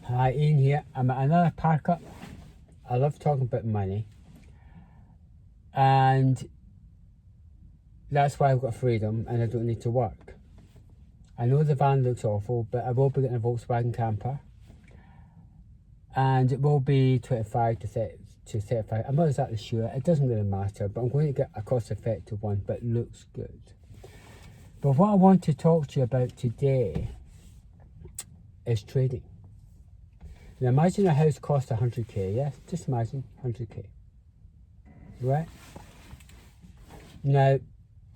Hi, Ian here. I'm at another park up. I love talking about money, and that's why I've got freedom and I don't need to work. I know the van looks awful, but I will be getting a Volkswagen camper, and it will be 25 to 35. I'm not exactly sure. It doesn't really matter, but I'm going to get a cost-effective one, but looks good. But what I want to talk to you about today is trading. Now imagine a house costs 100k, yes? Just imagine 100k, right? Now,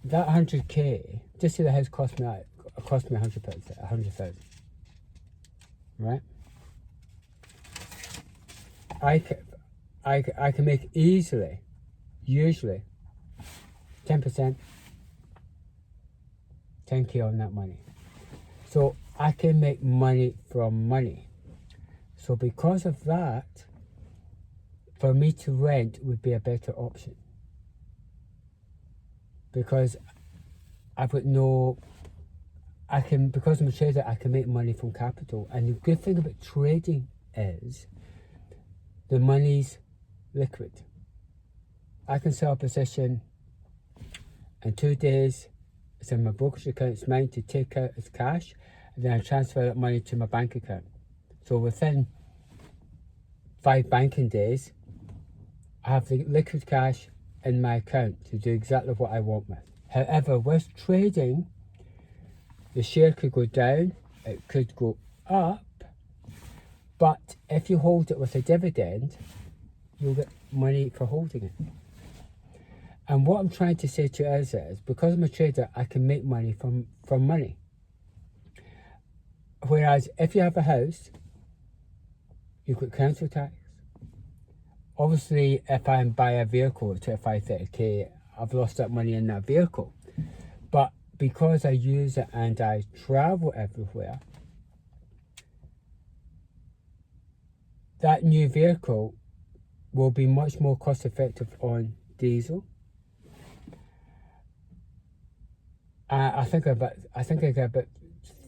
that 100k, just say the house cost me £100,000, right? I can make easily, usually, 10%, 10k on that money. So I can make money from money. So because of that, for me to rent would be a better option. Because I've got because I'm a trader, I can make money from capital. And the good thing about trading is the money's liquid. I can sell a position in 2 days. It's in my brokerage account. It's mine to take out as cash, and then I transfer that money to my bank account. So within 5 banking days, I have the liquid cash in my account to do exactly what I want with. However, with trading, the share could go down, it could go up, but if you hold it with a dividend, you'll get money for holding it. And what I'm trying to say to you is because I'm a trader, I can make money from money. Whereas if you have a house, you've got council tax. Obviously, if I buy a vehicle at 25, 30k, I've lost that money in that vehicle. But because I use it and I travel everywhere, that new vehicle will be much more cost effective on diesel. I think I get about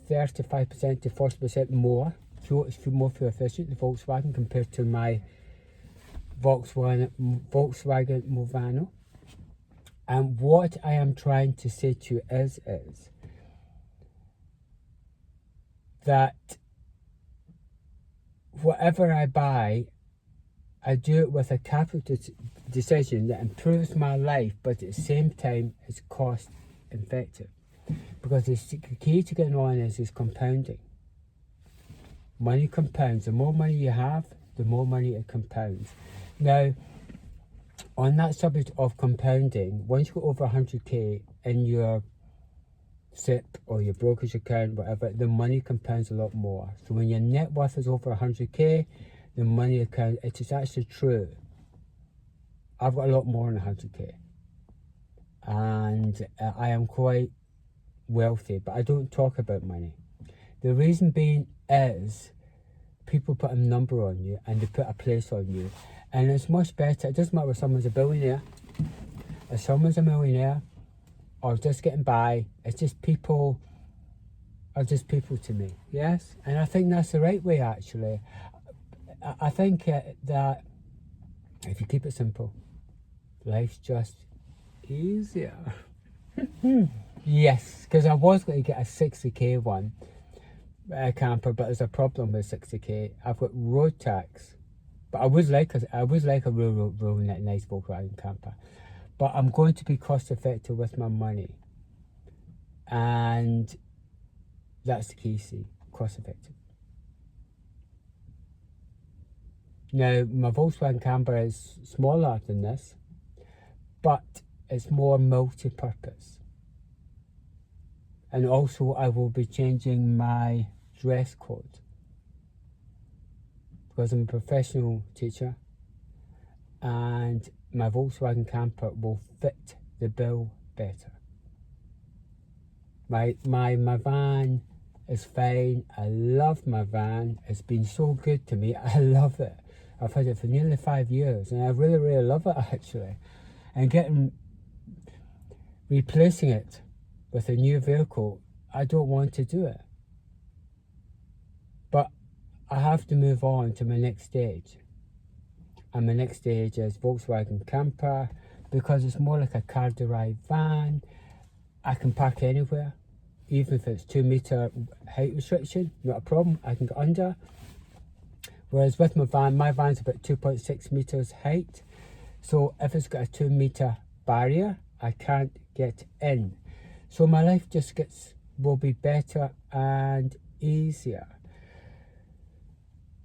35% to 40% more fuel. It's more fuel efficient, the Volkswagen, compared to my Volkswagen Movano. And what I am trying to say to you is that whatever I buy, I do it with a capital decision that improves my life, but at the same time is cost effective. Because the key to getting on is compounding. Money compounds. The more money you have, the more money it compounds. Now, on that subject of compounding, once you go over 100k in your SIP or your brokerage account, whatever, the money compounds a lot more. So when your net worth is over 100k, the money account, it is actually true. I've got a lot more than 100k. And I am quite wealthy, but I don't talk about money. The reason being is people put a number on you and they put a place on you. And it's much better. It doesn't matter if someone's a billionaire, if someone's a millionaire, or just getting by. It's just people are just people to me. Yes? And I think that's the right way, actually. I think that if you keep it simple, life's just easier. Yes, because I was going to get a 60k one camper, but there's a problem with 60k. I've got road tax, but I would like a real nice Volkswagen camper. But I'm going to be cost effective with my money, and that's the key. See, cost effective. Now my Volkswagen camper is smaller than this, but it's more multi-purpose. And also I will be changing my dress code because I'm a professional teacher, and my Volkswagen camper will fit the bill better. My van is fine. I love my van. It's been so good to me. I love it. I've had it for nearly 5 years, and I really love it, actually. And replacing it with a new vehicle, I don't want to do it. But I have to move on to my next stage. And my next stage is Volkswagen Camper, because it's more like a car-derived van. I can park anywhere, even if it's 2 meter height restriction, not a problem, I can get under. Whereas with my van's about 2.6 meters height. So if it's got a 2 meter barrier, I can't get in. So my life just will be better and easier.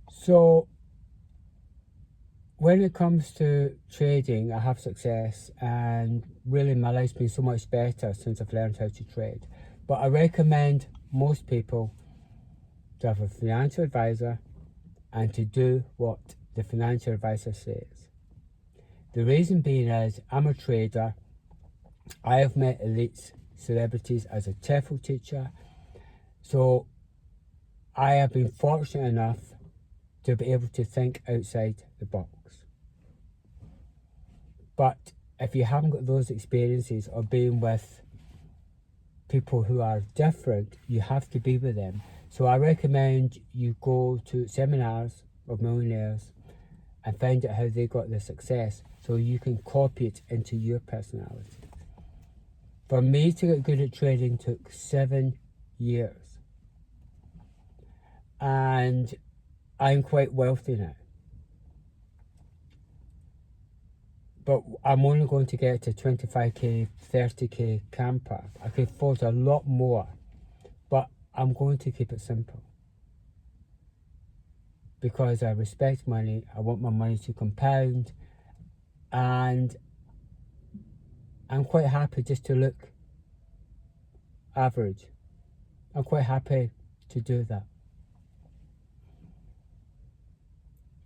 So when it comes to trading, I have success, and really my life's been so much better since I've learned how to trade. But I recommend most people to have a financial advisor and to do what the financial advisor says. The reason being is I'm a trader. I have met elites, celebrities as a TEFL teacher. So I have been fortunate enough to be able to think outside the box. But if you haven't got those experiences of being with people who are different, you have to be with them. So I recommend you go to seminars of millionaires and find out how they got their success, so you can copy it into your personality. For me to get good at trading took 7 years. And I'm quite wealthy now. But I'm only going to get to 25k, 30k camper. I could afford a lot more, but I'm going to keep it simple. Because I respect money, I want my money to compound, and I'm quite happy just to look average. I'm quite happy to do that.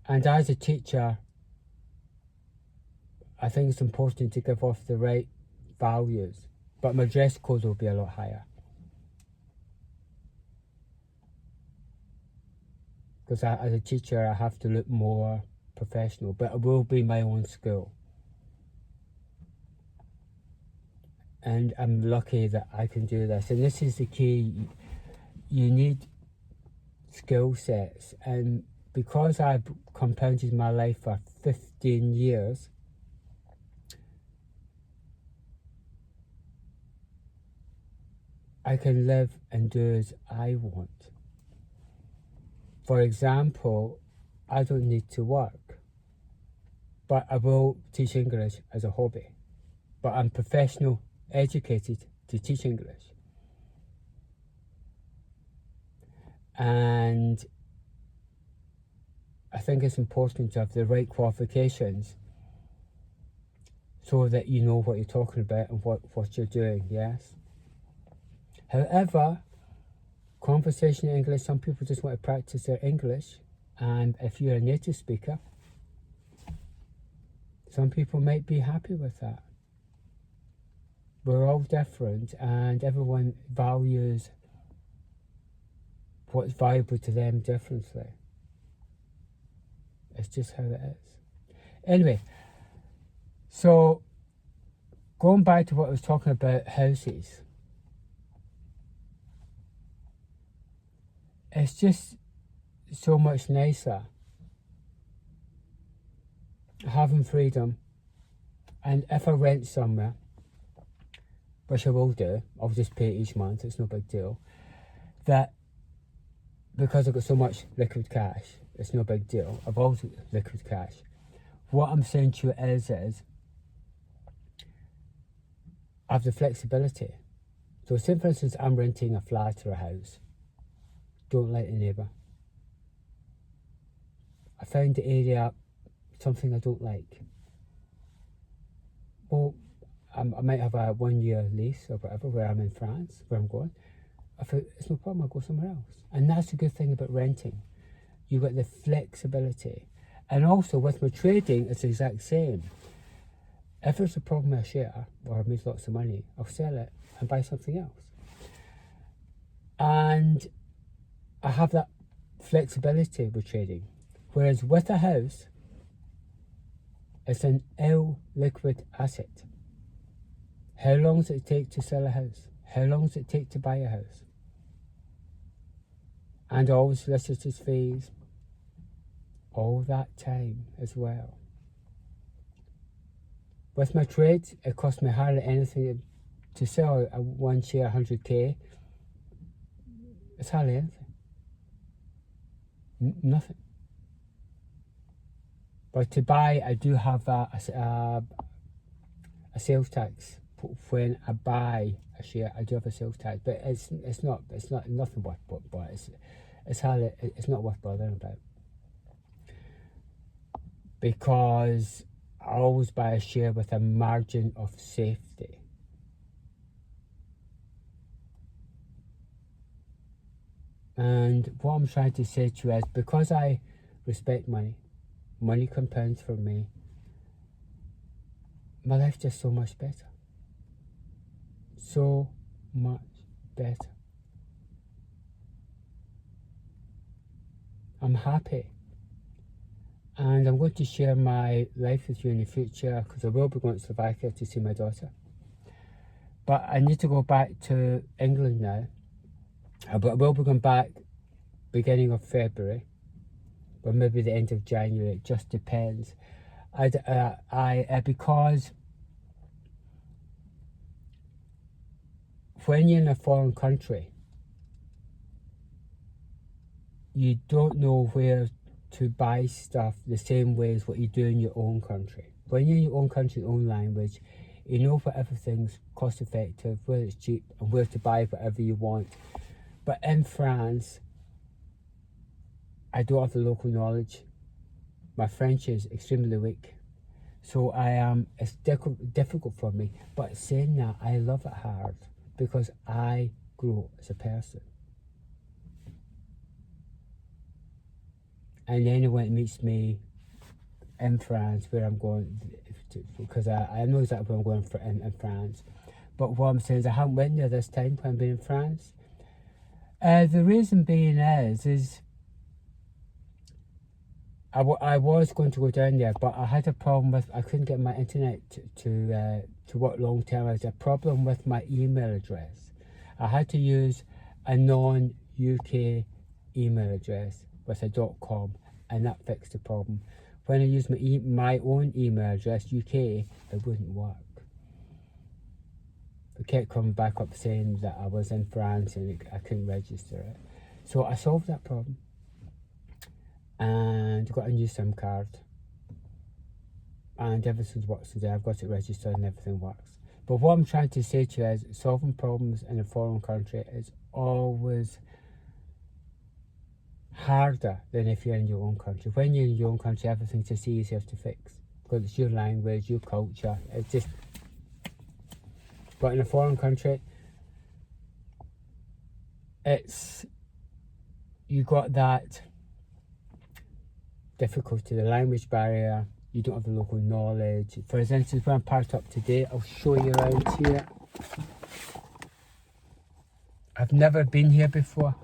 And as a teacher, I think it's important to give off the right values, but my dress code will be a lot higher. Because as a teacher, I have to look more professional, but it will be my own school. And I'm lucky that I can do this. And this is the key. You need skill sets. And because I've compounded my life for 15 years, I can live and do as I want. For example, I don't need to work, but I will teach English as a hobby. But I'm professional educated to teach English. And I think it's important to have the right qualifications so that you know what you're talking about and what you're doing, yes? However, conversational English, some people just want to practice their English, and if you're a native speaker, some people might be happy with that. We're all different, and everyone values what's valuable to them differently. It's just how it is. Anyway, so going back to what I was talking about, houses. It's just so much nicer having freedom. And if I rent somewhere, which I will do, I'll just pay each month, it's no big deal, that because I've got so much liquid cash, it's no big deal. I've always got liquid cash. What I'm saying to you is I have the flexibility. So say for instance I'm renting a flat or a house. Don't like the neighbour. I found the area something I don't like. Well, I might have a 1 year lease or whatever where I'm in France, where I'm going. I thought, it's no problem, I'll go somewhere else. And that's the good thing about renting. You've got the flexibility. And also with my trading, it's the exact same. If there's a problem with a share, or I make lots of money, I'll sell it and buy something else. And I have that flexibility with trading. Whereas with a house, it's an illiquid asset. How long does it take to sell a house? How long does it take to buy a house? And all solicitors' fees, all that time as well. With my trade, it cost me hardly anything to sell one share 100k. It's hardly anything. Nothing. But to buy, I do have a sales tax. When I buy a share, I do have a sales tax, but it's not nothing worth, but it's not worth bothering about, because I always buy a share with a margin of safety. And what I'm trying to say to you is, because I respect money, money compounds for me, my life's just so much better. So much better. I'm happy. And I'm going to share my life with you in the future, because I will be going to Slovakia to see my daughter. But I need to go back to England now. But I will be going back beginning of February, or maybe the end of January. It just depends. Because when you're in a foreign country, you don't know where to buy stuff the same way as what you do in your own country. When you're in your own country, own language, you know where everything's cost effective, where it's cheap, and where to buy whatever you want. But in France, I don't have the local knowledge. My French is extremely weak. So it's difficult for me. But saying that, I love it hard, because I grow as a person. And anyone meets me in France, where I'm going, because I know exactly where I'm going in France. But what I'm saying is, I haven't went there this time when I've been in France. The reason being is I was going to go down there, but I had a problem with, I couldn't get my internet to work long term. I had a problem with my email address. I had to use a non-UK email address with a .com, and that fixed the problem. When I used my own email address, UK, it wouldn't work. It kept coming back up saying that I was in France and I couldn't register it. So I solved that problem and got a new SIM card, and everything works today. I've got it registered and everything works. But what I'm trying to say to you is, solving problems in a foreign country is always harder than if you're in your own country. When you're in your own country, everything's just easier to fix, because it's your language, your culture. It's just. But in a foreign country, you got that difficulty, the language barrier. You don't have the local knowledge. For instance, when I'm parked up today, I'll show you around here. I've never been here before.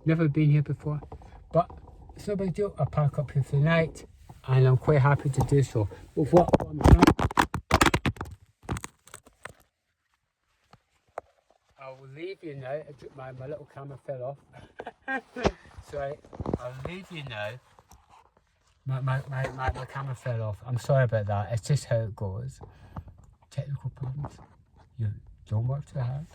But it's no big deal. I park up here for the night, and I'm quite happy to do so. But what I'm trying, I'll leave you now. My little camera fell off. Sorry, I'll leave you now. My camera fell off. I'm sorry about that. It's just how it goes. Technical problems. You don't work too hard.